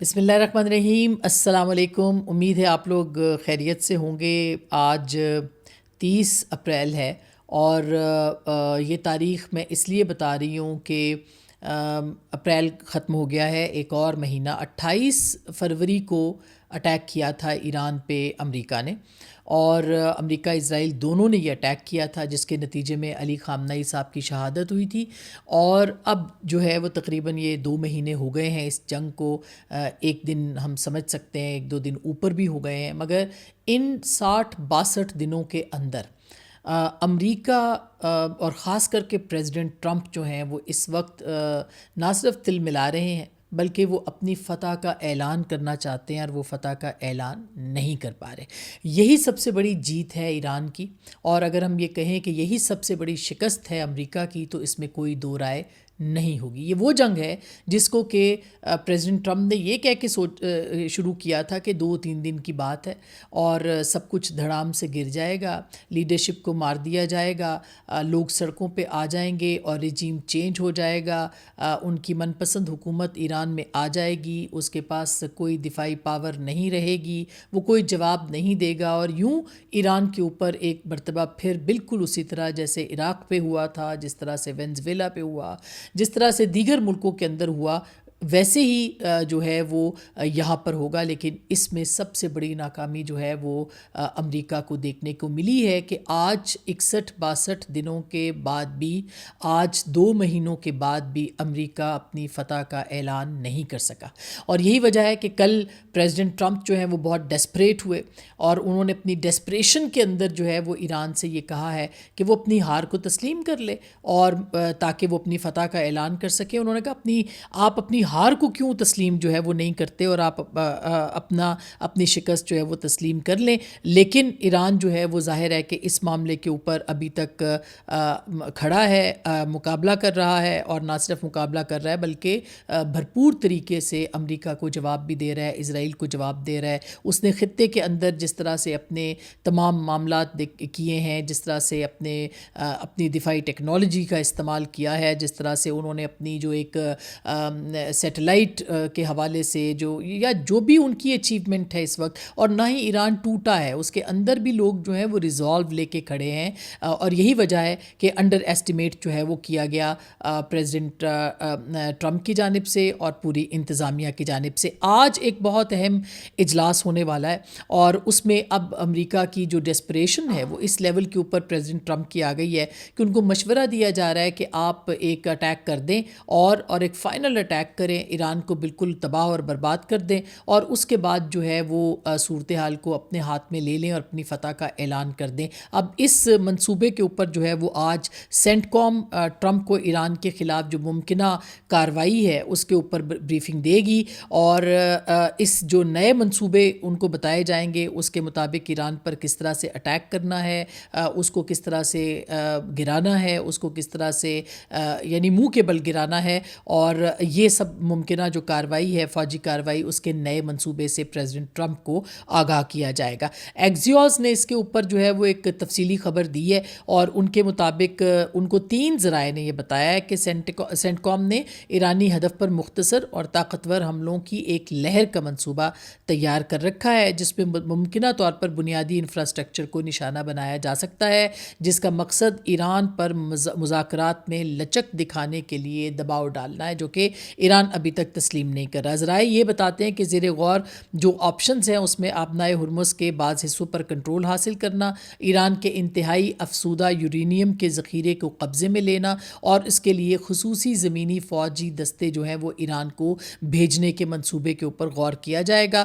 بسم اللہ الرحمن الرحیم. السلام علیکم. امید ہے آپ لوگ خیریت سے ہوں گے. آج 30 اپریل ہے اور یہ تاریخ میں اس لیے بتا رہی ہوں کہ اپریل ختم ہو گیا ہے. ایک اور مہینہ 28 فروری کو اٹیک کیا تھا ایران پہ امریکہ نے، اور امریکہ اسرائیل دونوں نے یہ اٹیک کیا تھا، جس کے نتیجے میں علی خامنئی صاحب کی شہادت ہوئی تھی. اور اب جو ہے وہ تقریباً یہ 2 مہینے ہو گئے ہیں اس جنگ کو. ایک دن ہم سمجھ سکتے ہیں، 1-2 دن اوپر بھی ہو گئے ہیں، مگر ان 60-62 دنوں کے اندر امریکہ اور خاص کر کے پریزیڈنٹ ٹرمپ جو ہیں وہ اس وقت نہ صرف تل ملا رہے ہیں بلکہ وہ اپنی فتح کا اعلان کرنا چاہتے ہیں، اور وہ فتح کا اعلان نہیں کر پا رہے. یہی سب سے بڑی جیت ہے ایران کی، اور اگر ہم یہ کہیں کہ یہی سب سے بڑی شکست ہے امریکہ کی تو اس میں کوئی دو رائے نہیں ہوگی. یہ وہ جنگ ہے جس کو کہ پریزیڈنٹ ٹرمپ نے یہ کہہ کے شروع کیا تھا کہ 2-3 دن کی بات ہے اور سب کچھ دھڑام سے گر جائے گا، لیڈرشپ کو مار دیا جائے گا، لوگ سڑکوں پہ آ جائیں گے اور رجیم چینج ہو جائے گا، ان کی من پسند حکومت ایران میں آ جائے گی، اس کے پاس کوئی دفاعی پاور نہیں رہے گی، وہ کوئی جواب نہیں دے گا، اور یوں ایران کے اوپر ایک مرتبہ پھر بالکل اسی طرح جیسے عراق پہ ہوا تھا، جس طرح سے وینزویلا پہ ہوا، جس طرح سے دیگر ملکوں کے اندر ہوا، ویسے ہی جو ہے وہ یہاں پر ہوگا. لیکن اس میں سب سے بڑی ناکامی جو ہے وہ امریکہ کو دیکھنے کو ملی ہے کہ آج 61-62 دنوں کے بعد بھی، آج 2 مہینوں کے بعد بھی امریکہ اپنی فتح کا اعلان نہیں کر سکا. اور یہی وجہ ہے کہ کل پریزیڈنٹ ٹرمپ جو ہیں وہ بہت ڈیسپریٹ ہوئے، اور انہوں نے اپنی ڈیسپریشن کے اندر جو ہے وہ ایران سے یہ کہا ہے کہ وہ اپنی ہار کو تسلیم کر لے، اور تاکہ وہ اپنی فتح کا اعلان کر سکے. انہوں نے کہا آپ اپنی ہار کو کیوں تسلیم جو ہے وہ نہیں کرتے، اور آپ اپنی شکست جو ہے وہ تسلیم کر لیں. لیکن ایران جو ہے وہ ظاہر ہے کہ اس معاملے کے اوپر ابھی تک کھڑا ہے، مقابلہ کر رہا ہے، اور نہ صرف مقابلہ کر رہا ہے بلکہ بھرپور طریقے سے امریکہ کو جواب بھی دے رہا ہے، اسرائیل کو جواب دے رہا ہے. اس نے خطے کے اندر جس طرح سے اپنے تمام معاملات کیے ہیں، جس طرح سے اپنی دفاعی ٹیکنالوجی کا استعمال کیا ہے، جس طرح سے انہوں نے اپنی جو ایک سیٹلائٹ کے حوالے سے جو بھی ان کی اچیومنٹ ہے اس وقت، اور نہ ہی ایران ٹوٹا ہے، اس کے اندر بھی لوگ جو ہیں وہ ریزالو لے کے کھڑے ہیں. اور یہی وجہ ہے کہ انڈر ایسٹیمیٹ جو ہے وہ کیا گیا پریزیڈنٹ ٹرمپ کی جانب سے اور پوری انتظامیہ کی جانب سے. آج ایک بہت اہم اجلاس ہونے والا ہے، اور اس میں اب امریکہ کی جو ڈیسپریشن ہے وہ اس لیول کے اوپر پریزیڈنٹ ٹرمپ کی آ گئی ہے کہ ان کو مشورہ دیا جا رہا ہے کہ آپ ایک اٹیک کر دیں اور ایک فائنل اٹیک کریں، ایران کو بالکل تباہ اور برباد کر دیں، اور اس کے بعد جو ہے وہ صورتحال کو اپنے ہاتھ میں لے لیں اور اپنی فتح کا اعلان کر دیں. اب اس منصوبے کے اوپر جو ہے وہ آج سینٹ کام ٹرمپ کو ایران کے خلاف جو ممکنہ کارروائی ہے اس کے اوپر بریفنگ دے گی، اور اس جو نئے منصوبے ان کو بتائے جائیں گے اس کے مطابق ایران پر کس طرح سے اٹیک کرنا ہے، اس کو کس طرح سے گرانا ہے، اس کو کس طرح سے یعنی منہ کے بل گرانا ہے. اور یہ سب ممکنہ جو کارروائی ہے، فوجی کارروائی، اس کے نئے منصوبے سے پریزیڈنٹ ٹرمپ کو آگاہ کیا جائے گا. ایکزیوس نے اس کے اوپر جو ہے وہ ایک تفصیلی خبر دی ہے، اور ان کے مطابق ان کو 3 ذرائع نے یہ بتایا ہے کہ سینٹ کام نے ایرانی ہدف پر مختصر اور طاقتور حملوں کی ایک لہر کا منصوبہ تیار کر رکھا ہے، جس میں ممکنہ طور پر بنیادی انفراسٹرکچر کو نشانہ بنایا جا سکتا ہے، جس کا مقصد ایران پر مذاکرات میں لچک دکھانے کے لیے دباؤ ڈالنا ہے، جو کہ ایران ابھی تک تسلیم نہیں کر رہا. ذرائع یہ بتاتے ہیں کہ زیر غور جو آپشنز ہیں اس میں آبنائے ہرمز کے بعض حصوں پر کنٹرول حاصل کرنا، ایران کے انتہائی افسودہ یورینیم کے ذخیرے کو قبضے میں لینا، اور اس کے لیے خصوصی زمینی فوجی دستے جو ہیں وہ ایران کو بھیجنے کے منصوبے کے اوپر غور کیا جائے گا.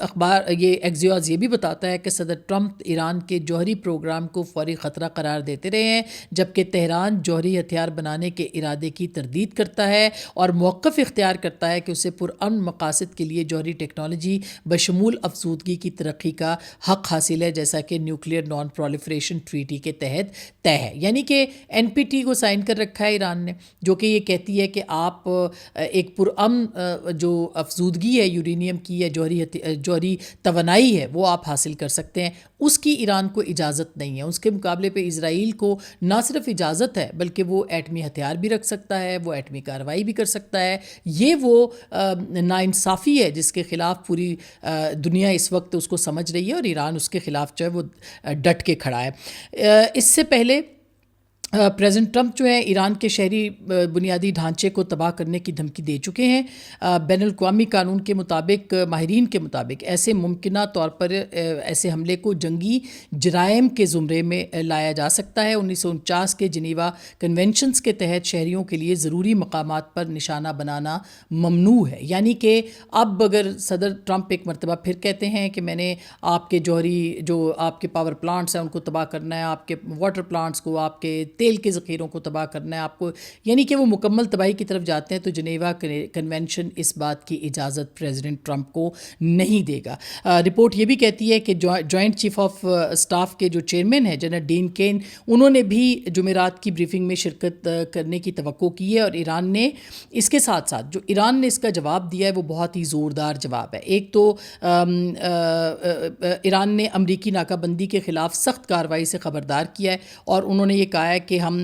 اخبار یہ ایکزیوس یہ بھی بتاتا ہے کہ صدر ٹرمپ ایران کے جوہری پروگرام کو فوری خطرہ قرار دیتے رہے ہیں، جبکہ تہران جوہری ہتھیار بنانے کے ارادے کی تردید کرتا ہے اور موقف اختیار کرتا ہے کہ اسے پرامن مقاصد کے لیے جوہری ٹیکنالوجی بشمول افزودگی کی ترقی کا حق حاصل ہے، جیسا کہ نیوکلیئر نان پرولیفریشن ٹریٹی کے تحت طے ہے. یعنی کہ NPT کو سائن کر رکھا ہے ایران نے، جو کہ یہ کہتی ہے کہ آپ ایک پرامن جو افزودگی ہے یورینیم کی یا جوہری توانائی ہے وہ آپ حاصل کر سکتے ہیں. اس کی ایران کو اجازت نہیں ہے. اس کے مقابلے پہ اسرائیل کو نہ صرف اجازت ہے بلکہ وہ ایٹمی ہتھیار بھی رکھ سکتا ہے، وہ ایٹمی کارروائی بھی کر سکتا ہے. یہ وہ ناانصافی ہے جس کے خلاف پوری دنیا اس وقت اس کو سمجھ رہی ہے اور ایران اس کے خلاف جو ہے وہ ڈٹ کے کھڑا ہے. اس سے پہلے پریزیڈنٹ ٹرمپ جو ہے ایران کے شہری بنیادی ڈھانچے کو تباہ کرنے کی دھمکی دے چکے ہیں. بین الاقوامی قانون کے مطابق، ماہرین کے مطابق، ایسے ممکنہ طور پر ایسے حملے کو جنگی جرائم کے زمرے میں لایا جا سکتا ہے. 1949 کے جنیوا کنونشنز کے تحت شہریوں کے لیے ضروری مقامات پر نشانہ بنانا ممنوع ہے. یعنی کہ اب اگر صدر ٹرمپ ایک مرتبہ پھر کہتے ہیں کہ میں نے آپ کے جو آپ کے پاور پلانٹس ہیں ان کو تباہ کرنا ہے، آپ کے واٹر پلانٹس کو، آپ کے تیل کے ذخیروں کو تباہ کرنا ہے آپ کو، یعنی کہ وہ مکمل تباہی کی طرف جاتے ہیں، تو جنیوا کنونشن اس بات کی اجازت پریزیڈنٹ ٹرمپ کو نہیں دے گا. رپورٹ یہ بھی کہتی ہے کہ جوائنٹ چیف آف اسٹاف کے جو چیئرمین ہیں جنرل ڈین کین، انہوں نے بھی جمعرات کی بریفنگ میں شرکت کرنے کی توقع کی ہے. اور ایران نے اس کے ساتھ ساتھ جو ایران نے اس کا جواب دیا ہے وہ بہت ہی زوردار جواب ہے. ایک تو ایران نے امریکی ناکہ بندی کے خلاف سخت کارروائی سے خبردار کیا ہے اور انہوں نے یہ کہا ہے کہ ہم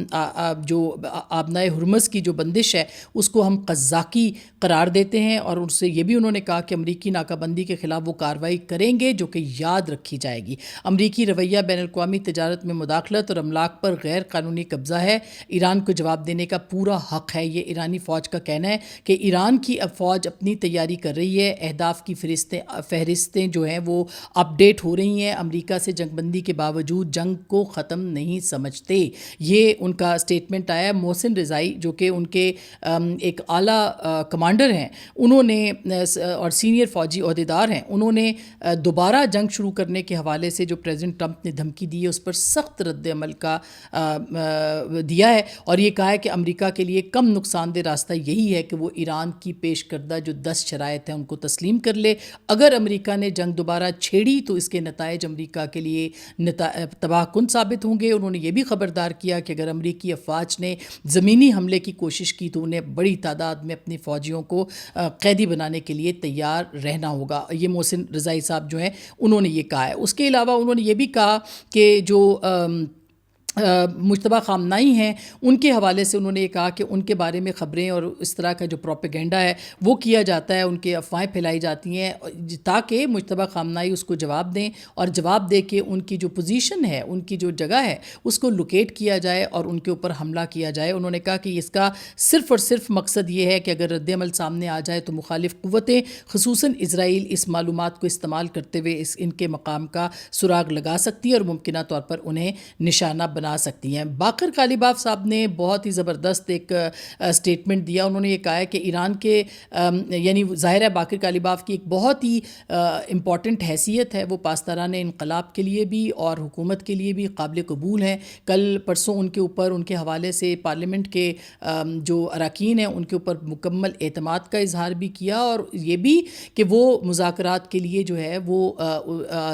جو آبنائے ہرمز کی جو بندش ہے اس کو ہم قزاقی قرار دیتے ہیں، اور ان سے یہ بھی انہوں نے کہا کہ امریکی ناکہ بندی کے خلاف وہ کارروائی کریں گے جو کہ یاد رکھی جائے گی. امریکی رویہ بین الاقوامی تجارت میں مداخلت اور املاک پر غیر قانونی قبضہ ہے. ایران کو جواب دینے کا پورا حق ہے. یہ ایرانی فوج کا کہنا ہے کہ ایران کی فوج اپنی تیاری کر رہی ہے. اہداف کی فہرستیں جو ہیں وہ اپ ڈیٹ ہو رہی ہیں. امریکہ سے جنگ بندی کے باوجود جنگ کو ختم نہیں سمجھتے. یہ ان کا اسٹیٹمنٹ آیا. محسن رضائی جو کہ ان کے ایک اعلیٰ کمانڈر ہیں، انہوں نے اور سینئر فوجی عہدیدار ہیں، انہوں نے دوبارہ جنگ شروع کرنے کے حوالے سے جو پریزیڈنٹ ٹرمپ نے دھمکی دی ہے اس پر سخت رد عمل کا دیا ہے اور یہ کہا ہے کہ امریکہ کے لیے کم نقصان دہ راستہ یہی ہے کہ وہ ایران کی پیش کردہ جو 10 شرائط ہیں ان کو تسلیم کر لے. اگر امریکہ نے جنگ دوبارہ چھیڑی تو اس کے نتائج امریکہ کے لیے تباہ کن ثابت ہوں گے. انہوں نے یہ بھی خبردار کیا کہ اگر امریکی افواج نے زمینی حملے کی کوشش کی تو انہیں بڑی تعداد میں اپنی فوجیوں کو قیدی بنانے کے لیے تیار رہنا ہوگا. یہ محسن رضائی صاحب جو ہیں انہوں نے یہ کہا ہے. اس کے علاوہ انہوں نے یہ بھی کہا کہ جو مجتبیٰ خامنائی ہیں ان کے حوالے سے انہوں نے یہ کہا کہ ان کے بارے میں خبریں اور اس طرح کا جو پروپیگنڈا ہے وہ کیا جاتا ہے، ان کے افواہیں پھیلائی جاتی ہیں تاکہ مجتبیٰ خامنائی اس کو جواب دیں اور جواب دے کے ان کی جو پوزیشن ہے، ان کی جو جگہ ہے اس کو لوکیٹ کیا جائے اور ان کے اوپر حملہ کیا جائے. انہوں نے کہا کہ اس کا صرف اور صرف مقصد یہ ہے کہ اگر رد عمل سامنے آ جائے تو مخالف قوتیں خصوصاً اسرائیل اس معلومات کو استعمال کرتے ہوئے ان کے مقام کا سراغ لگا سکتی ہے اور ممکنہ طور پر انہیں نشانہ بنا سکتی ہیں. باقر کالیباف صاحب نے بہت ہی زبردست ایک سٹیٹمنٹ دیا. انہوں نے یہ کہا ہے کہ ایران کے یعنی ظاہر ہے باقر کالیباف کی ایک بہت ہی امپورٹنٹ حیثیت ہے، وہ پاسداران انقلاب کے لیے بھی اور حکومت کے لیے بھی قابل قبول ہیں. کل پرسوں ان کے اوپر ان کے حوالے سے پارلیمنٹ کے جو اراکین ہیں ان کے اوپر مکمل اعتماد کا اظہار بھی کیا اور یہ بھی کہ وہ مذاکرات کے لیے جو ہے وہ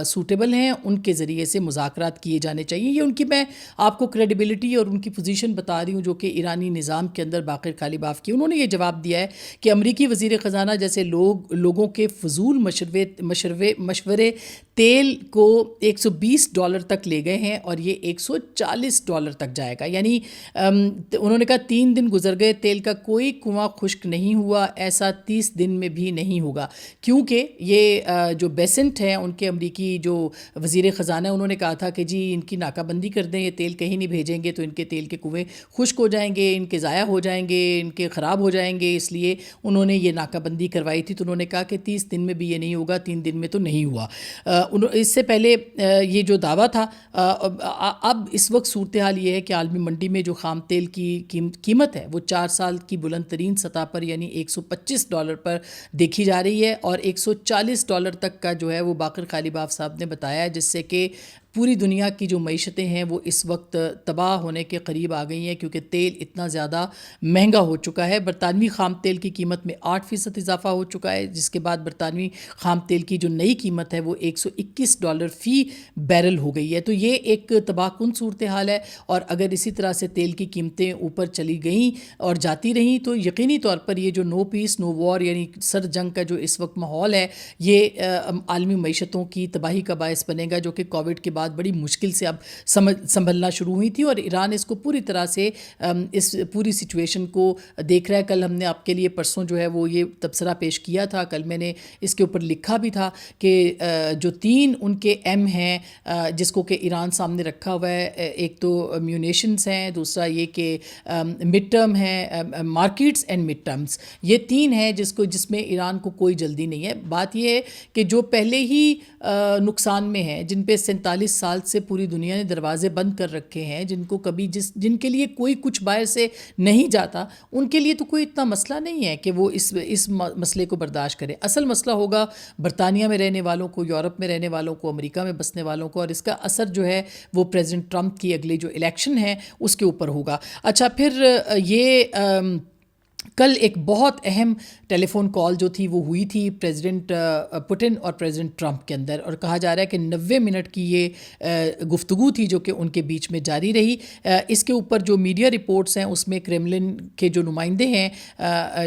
سوٹیبل ہیں، ان کے ذریعے سے مذاکرات کیے جانے چاہیے. یہ ان کی میں آپ کو کریڈیبلٹی اور ان کی پوزیشن بتا رہی ہوں جو کہ ایرانی نظام کے اندر باقر کالیباف کی. انہوں نے یہ جواب دیا ہے کہ امریکی وزیر خزانہ جیسے لوگوں کے فضول مشورے تیل کو $120 تک لے گئے ہیں اور یہ $140 تک جائے گا. یعنی انہوں نے کہا 3 دن گزر گئے، تیل کا کوئی کنواں خشک نہیں ہوا، ایسا 30 دن میں بھی نہیں ہوگا. کیونکہ یہ جو بیسنٹ ہیں ان کے امریکی جو وزیر خزانہ انہوں نے کہا تھا کہ جی ان کی ناکہ بندی کر دیں، یہ تیل کہیں نہیں بھیجیں گے تو ان کے تیل کے کنویں خشک ہو جائیں گے، ان کے ضائع ہو جائیں گے، ان کے خراب ہو جائیں گے. اس لیے انہوں نے یہ ناکہ بندی کروائی تھی. تو انہوں نے کہا کہ 30 دن میں بھی یہ نہیں ہوگا، 3 دن میں تو نہیں ہوا. اس سے پہلے یہ جو دعویٰ تھا، اب اس وقت صورتحال یہ ہے کہ عالمی منڈی میں جو خام تیل کی قیمت ہے وہ 4 سال کی بلند ترین سطح پر یعنی $125 پر دیکھی جا رہی ہے اور $140 تک کا جو ہے وہ باقر کالیباف صاحب نے بتایا ہے، جس سے کہ پوری دنیا کی جو معیشتیں ہیں وہ اس وقت تباہ ہونے کے قریب آ گئی ہیں کیونکہ تیل اتنا زیادہ مہنگا ہو چکا ہے. برطانوی خام تیل کی قیمت میں 8% اضافہ ہو چکا ہے، جس کے بعد برطانوی خام تیل کی جو نئی قیمت ہے وہ $121 فی بیرل ہو گئی ہے. تو یہ ایک تباہ کن صورتحال ہے اور اگر اسی طرح سے تیل کی قیمتیں اوپر چلی گئیں اور جاتی رہیں تو یقینی طور پر یہ جو نو پیس نو وار یعنی سرد جنگ کا جو اس وقت ماحول ہے یہ عالمی معیشتوں کی تباہی کا باعث بنے گا، جو کہ کووڈ کے بعد بڑی مشکل سے اب سنبھلنا شروع ہوئی تھی، اور ایران اس کو پوری طرح سے اس پوری سچویشن کو دیکھ رہا ہے۔ کل ہم نے آپ کے لیے پرسوں جو ہے وہ یہ تبصرہ پیش کیا تھا، کل میں نے اس کے اوپر لکھا بھی تھا کہ جو 3 ان کے ایم ہیں جس کو کہ ایران سامنے رکھا ہوا ہے، ایک تو میونیشنز ہیں، دوسرا یہ کہ مڈ ٹرم ہے، مارکیٹس اینڈ مڈ ٹرمز، یہ 3 ہیں جس میں ایران کو کوئی جلدی نہیں ہے۔ بات یہ ہے کہ جو پہلے ہی نقصان میں ہیں، جن پہ 47 سال سے پوری دنیا نے دروازے بند کر رکھے ہیں، جن کے لیے کوئی کچھ باہر سے نہیں جاتا، ان کے لیے تو کوئی اتنا مسئلہ نہیں ہے کہ وہ اس مسئلے کو برداشت کرے۔ اصل مسئلہ ہوگا برطانیہ میں رہنے والوں کو، یورپ میں رہنے والوں کو، امریکہ میں بسنے والوں کو، اور اس کا اثر جو ہے وہ پریزیڈنٹ ٹرمپ کی اگلے جو الیکشن ہے اس کے اوپر ہوگا۔ اچھا، پھر یہ کل ایک بہت اہم ٹیلی فون کال جو تھی وہ ہوئی تھی پریزیڈنٹ پوٹن اور پریزیڈنٹ ٹرمپ کے اندر، اور کہا جا رہا ہے کہ 90 منٹ کی یہ گفتگو تھی جو کہ ان کے بیچ میں جاری رہی۔ اس کے اوپر جو میڈیا رپورٹس ہیں اس میں کریملن کے جو نمائندے ہیں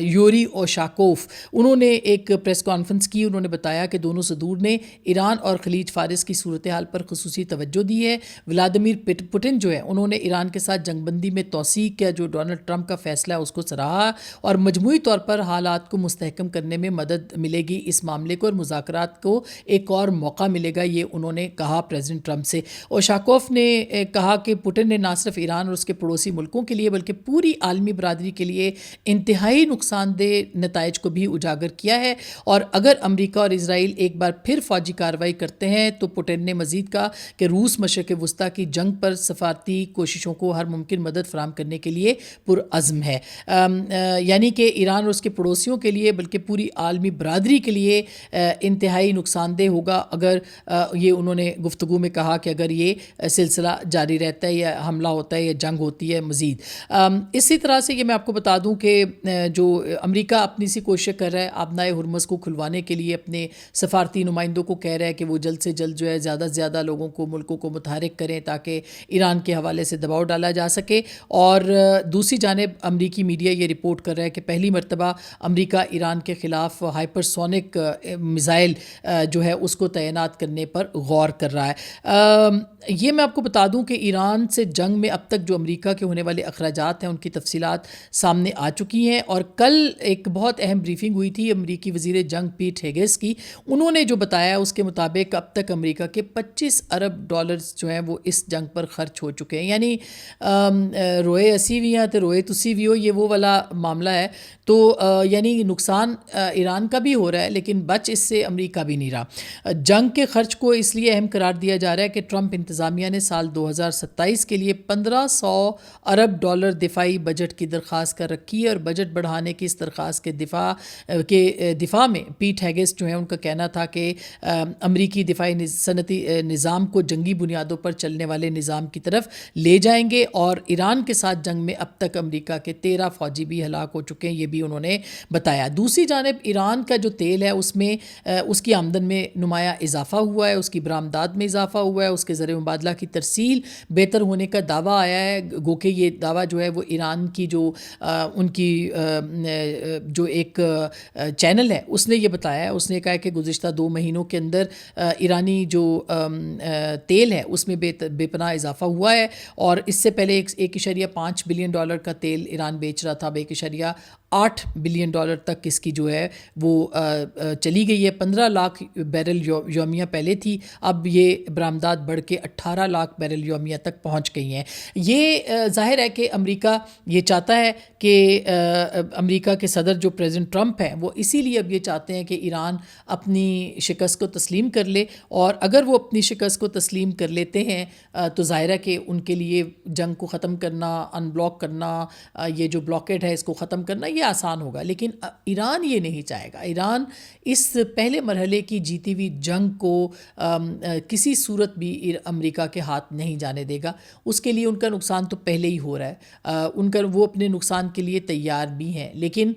یوری اوشاکوف، انہوں نے ایک پریس کانفرنس کی، انہوں نے بتایا کہ دونوں صدور نے ایران اور خلیج فارس کی صورتحال پر خصوصی توجہ دی ہے۔ ولادیمیر پوٹن جو ہے انہوں نے ایران کے ساتھ جنگ بندی میں توسیع کا جو ڈونلڈ ٹرمپ کا فیصلہ ہے اس کو سراہا، اور مجموعی طور پر حالات کو مستحکم کرنے میں مدد ملے گی اس معاملے کو، اور مذاکرات کو ایک اور موقع ملے گا، یہ انہوں نے کہا پریزیڈنٹ ٹرمپ سے۔ اوشاکوف نے کہا کہ پوٹن نے نہ صرف ایران اور اس کے پڑوسی ملکوں کے لیے بلکہ پوری عالمی برادری کے لیے انتہائی نقصان دہ نتائج کو بھی اجاگر کیا ہے، اور اگر امریکہ اور اسرائیل ایک بار پھر فوجی کارروائی کرتے ہیں تو پوٹن نے مزید کہا کہ روس مشرق وسطیٰ کی جنگ پر سفارتی کوششوں کو ہر ممکن مدد فراہم کرنے کے لیے پرعزم ہے، یعنی کہ ایران اور اس کے پڑوسیوں کے لیے بلکہ پوری عالمی برادری کے لیے انتہائی نقصان دہ ہوگا اگر یہ انہوں نے گفتگو میں کہا کہ اگر یہ سلسلہ جاری رہتا ہے یا حملہ ہوتا ہے یا جنگ ہوتی ہے مزید۔ اسی طرح سے یہ میں آپ کو بتا دوں کہ جو امریکہ اپنی سی کوشش کر رہا ہے آبنائے ہرمز کو کھلوانے کے لیے، اپنے سفارتی نمائندوں کو کہہ رہا ہے کہ وہ جلد سے جلد جو ہے زیادہ سے زیادہ لوگوں کو، ملکوں کو متحرک کریں تاکہ ایران کے حوالے سے دباؤ ڈالا جا سکے، اور دوسری جانب امریکی میڈیا یہ رپورٹ کر رہا ہے کہ پہلی مرتبہ امریکہ ایران کے خلاف ہائپر سونک میزائل جو ہے اس کو تعینات کرنے پر غور کر رہا ہے۔ یہ میں آپ کو بتا دوں کہ ایران سے جنگ میں اب تک جو امریکہ کے ہونے والے اخراجات ہیں ان کی تفصیلات سامنے آ چکی ہیں، اور کل ایک بہت اہم بریفنگ ہوئی تھی امریکی وزیر جنگ پیٹ ہیگس کی، انہوں نے جو بتایا اس کے مطابق اب تک امریکہ کے $25 ارب جو ہیں وہ اس جنگ پر خرچ ہو چکے ہیں، یعنی روئے اسی بھی ہیں تو روئے تسی بھی ہو، یہ وہ والا معاملہ ہے۔ تو یعنی نقصان ایران کا بھی ہو رہا ہے لیکن بچ اس سے امریکہ بھی نہیں رہا۔ جنگ کے خرچ کو اس لیے اہم قرار دیا جا رہا ہے کہ ٹرمپ انتظامیہ نے سال 2027 کے لیے $1500 ارب دفاعی بجٹ کی درخواست کر رکھی ہے، اور بجٹ بڑھانے کی اس درخواست کے دفاع میں پیٹ ہیگس جو ہے ان کا کہنا تھا کہ امریکی دفاعی صنعتی نظام کو جنگی بنیادوں پر چلنے والے نظام کی طرف لے جائیں گے، اور ایران کے ساتھ جنگ میں اب تک امریکہ کے 13 فوجی بھی ہلاک ہو چکے ہیں، یہ بھی انہوں نے بتایا۔ دوسری جانب ایران کا جو تیل ہے اس میں اس کی آمدن میں نمایاں اضافہ ہوا ہے، اس کی برآمدات میں اضافہ ہوا ہے، اس کے زر مبادلہ کی ترسیل بہتر ہونے کا دعویٰ آیا ہے، گو کہ یہ دعویٰ جو ہے وہ ایران کی جو ان کی جو ایک چینل ہے اس نے یہ بتایا ہے، اس نے کہا کہ گزشتہ 2 مہینوں کے اندر ایرانی جو تیل ہے اس میں بے پناہ اضافہ ہوا ہے، اور اس سے پہلے $1.5 بلین کا تیل ایران بیچ رہا تھا، اب $1.8 بلین تک اس کی جو ہے وہ چلی گئی ہے۔ 15 لاکھ بیرل یومیہ پہلے تھی، اب یہ برآمدات بڑھ کے 18 لاکھ بیرل یومیہ تک پہنچ گئی ہیں۔ یہ ظاہر ہے کہ امریکہ یہ چاہتا ہے کہ امریکہ کے صدر جو پریزیڈنٹ ٹرمپ ہیں وہ اسی لیے اب یہ چاہتے ہیں کہ ایران اپنی شکست کو تسلیم کر لے، اور اگر وہ اپنی شکست کو تسلیم کر لیتے ہیں تو ظاہر ہے کہ ان کے لیے جنگ کو ختم کرنا، ان بلاک کرنا، یہ جو بلاکیڈ ہے اس کو ختم کرنا یہ آسان ہوگا، لیکن ایران یہ نہیں چاہے گا۔ ایران اس پہلے مرحلے کی جیتی ہوئی جنگ کو کسی صورت بھی امریکہ کے ہاتھ نہیں جانے دے گا، اس کے لیے ان کا نقصان تو پہلے ہی ہو رہا ہے، وہ اپنے نقصان کے لیے تیار بھی ہیں، لیکن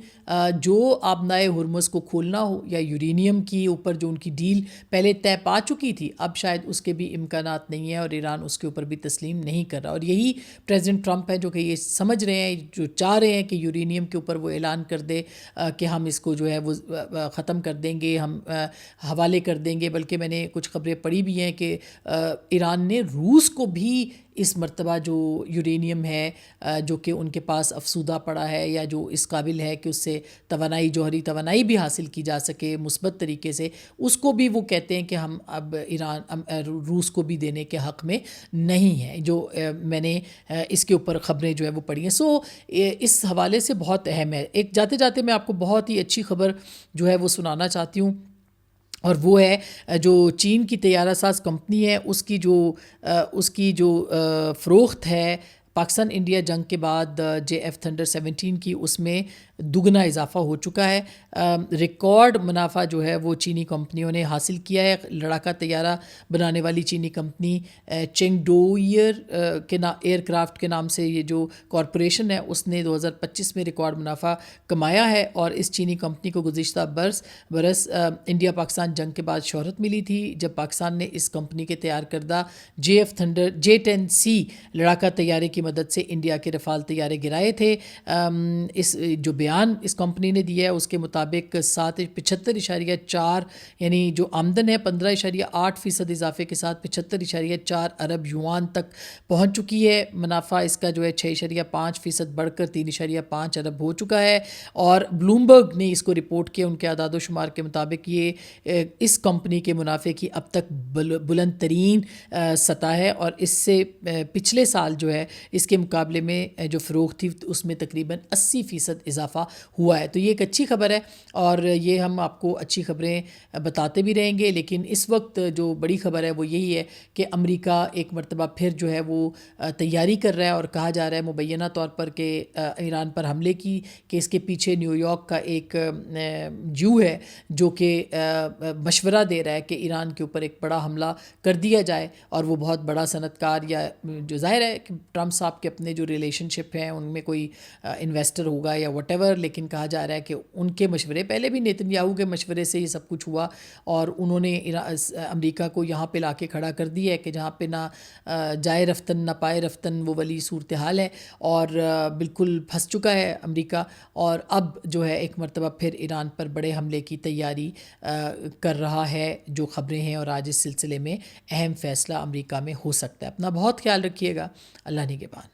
جو آبنائے ہرمز کو کھولنا ہو یا یورینیم کی اوپر جو ان کی ڈیل پہلے طے پا چکی تھی اب شاید اس کے بھی امکانات نہیں ہیں، اور ایران اس کے اوپر بھی تسلیم نہیں کر رہا، اور یہی پریزیڈنٹ ٹرمپ ہے جو کہ یہ سمجھ رہے ہیں، جو چاہ رہے ہیں کہ یورینیم کے اوپر وہ اعلان کر دے کہ ہم اس کو جو ہے وہ ختم کر دیں گے، ہم حوالے کر دیں گے، بلکہ میں نے کچھ خبریں پڑھی بھی ہیں کہ ایران نے روس کو بھی اس مرتبہ جو یورینیم ہے جو کہ ان کے پاس افسودہ پڑا ہے یا جو اس قابل ہے کہ اس سے توانائی، جوہری توانائی بھی حاصل کی جا سکے مثبت طریقے سے، اس کو بھی وہ کہتے ہیں کہ ہم اب روس کو بھی دینے کے حق میں نہیں ہیں، جو میں نے اس کے اوپر خبریں جو ہے وہ پڑھی ہیں۔ سو اس حوالے سے بہت اہم ہے۔ ایک جاتے جاتے میں آپ کو بہت ہی اچھی خبر جو ہے وہ سنانا چاہتی ہوں، اور وہ ہے جو چین کی طیارہ ساز کمپنی ہے اس کی جو فروخت ہے پاکستان انڈیا جنگ کے بعد JF تھنڈر 17 کی، اس میں دگنا اضافہ ہو چکا ہے۔ ریکارڈ منافع جو ہے وہ چینی کمپنیوں نے حاصل کیا ہے۔ لڑاکا طیارہ بنانے والی چینی کمپنی چینگ ڈوئر ایئر کرافٹ کے نام سے یہ جو کارپوریشن ہے، اس نے 2025 میں ریکارڈ منافع کمایا ہے، اور اس چینی کمپنی کو گزشتہ برس انڈیا پاکستان جنگ کے بعد شہرت ملی تھی جب پاکستان نے اس کمپنی کے تیار کردہ JF تھنڈر J-10C لڑاکا طیارے کی مدد سے انڈیا کے رفال طیارے گرائے تھے۔ اس جو بیان اس کمپنی نے دیا ہے اس کے مطابق 75.4 یعنی جو آمدن ہے 15.8% اضافے کے ساتھ 75.4 ارب یوان تک پہنچ چکی ہے۔ منافع اس کا جو ہے 6.5% بڑھ کر 3.5 ارب ہو چکا ہے، اور بلومبرگ نے اس کو رپورٹ کیا۔ ان کے اعداد و شمار کے مطابق یہ اس کمپنی کے منافع کی اب تک بلند ترین سطح ہے، اور اس سے پچھلے سال جو ہے اس کے مقابلے میں جو فروخت تھی اس میں تقریباً 80% اضافہ ہوا ہے۔ تو یہ ایک اچھی خبر ہے، اور یہ ہم آپ کو اچھی خبریں بتاتے بھی رہیں گے، لیکن اس وقت جو بڑی خبر ہے وہ یہی ہے کہ امریکہ ایک مرتبہ پھر جو ہے وہ تیاری کر رہا ہے، اور کہا جا رہا ہے مبینہ طور پر کہ ایران پر حملے کی، کہ اس کے پیچھے نیو یارک کا ایک جو ہے جو کہ مشورہ دے رہا ہے کہ ایران کے اوپر ایک بڑا حملہ کر دیا جائے، اور وہ بہت بڑا صنعت کار، یا جو ظاہر ہے کہ ٹرمپ صاحب کے اپنے جو ریلیشن شپ ہیں ان میں کوئی انویسٹر ہوگا یا وٹ ایور، لیکن کہا جا رہا ہے کہ ان کے مشورے، پہلے بھی نیتن یاہو کے مشورے سے یہ سب کچھ ہوا، اور انہوں نے امریکہ کو یہاں پہ لا کے کھڑا کر دیا ہے کہ جہاں پہ نہ جائے رفتن نہ پائے رفتن وہ والی صورتحال ہے، اور بالکل پھنس چکا ہے امریکہ، اور اب جو ہے ایک مرتبہ پھر ایران پر بڑے حملے کی تیاری کر رہا ہے، جو خبریں ہیں، اور آج اس سلسلے میں اہم فیصلہ امریکہ میں ہو سکتا ہے۔ اپنا بہت خیال رکھیے گا۔ اللہ نگہبان۔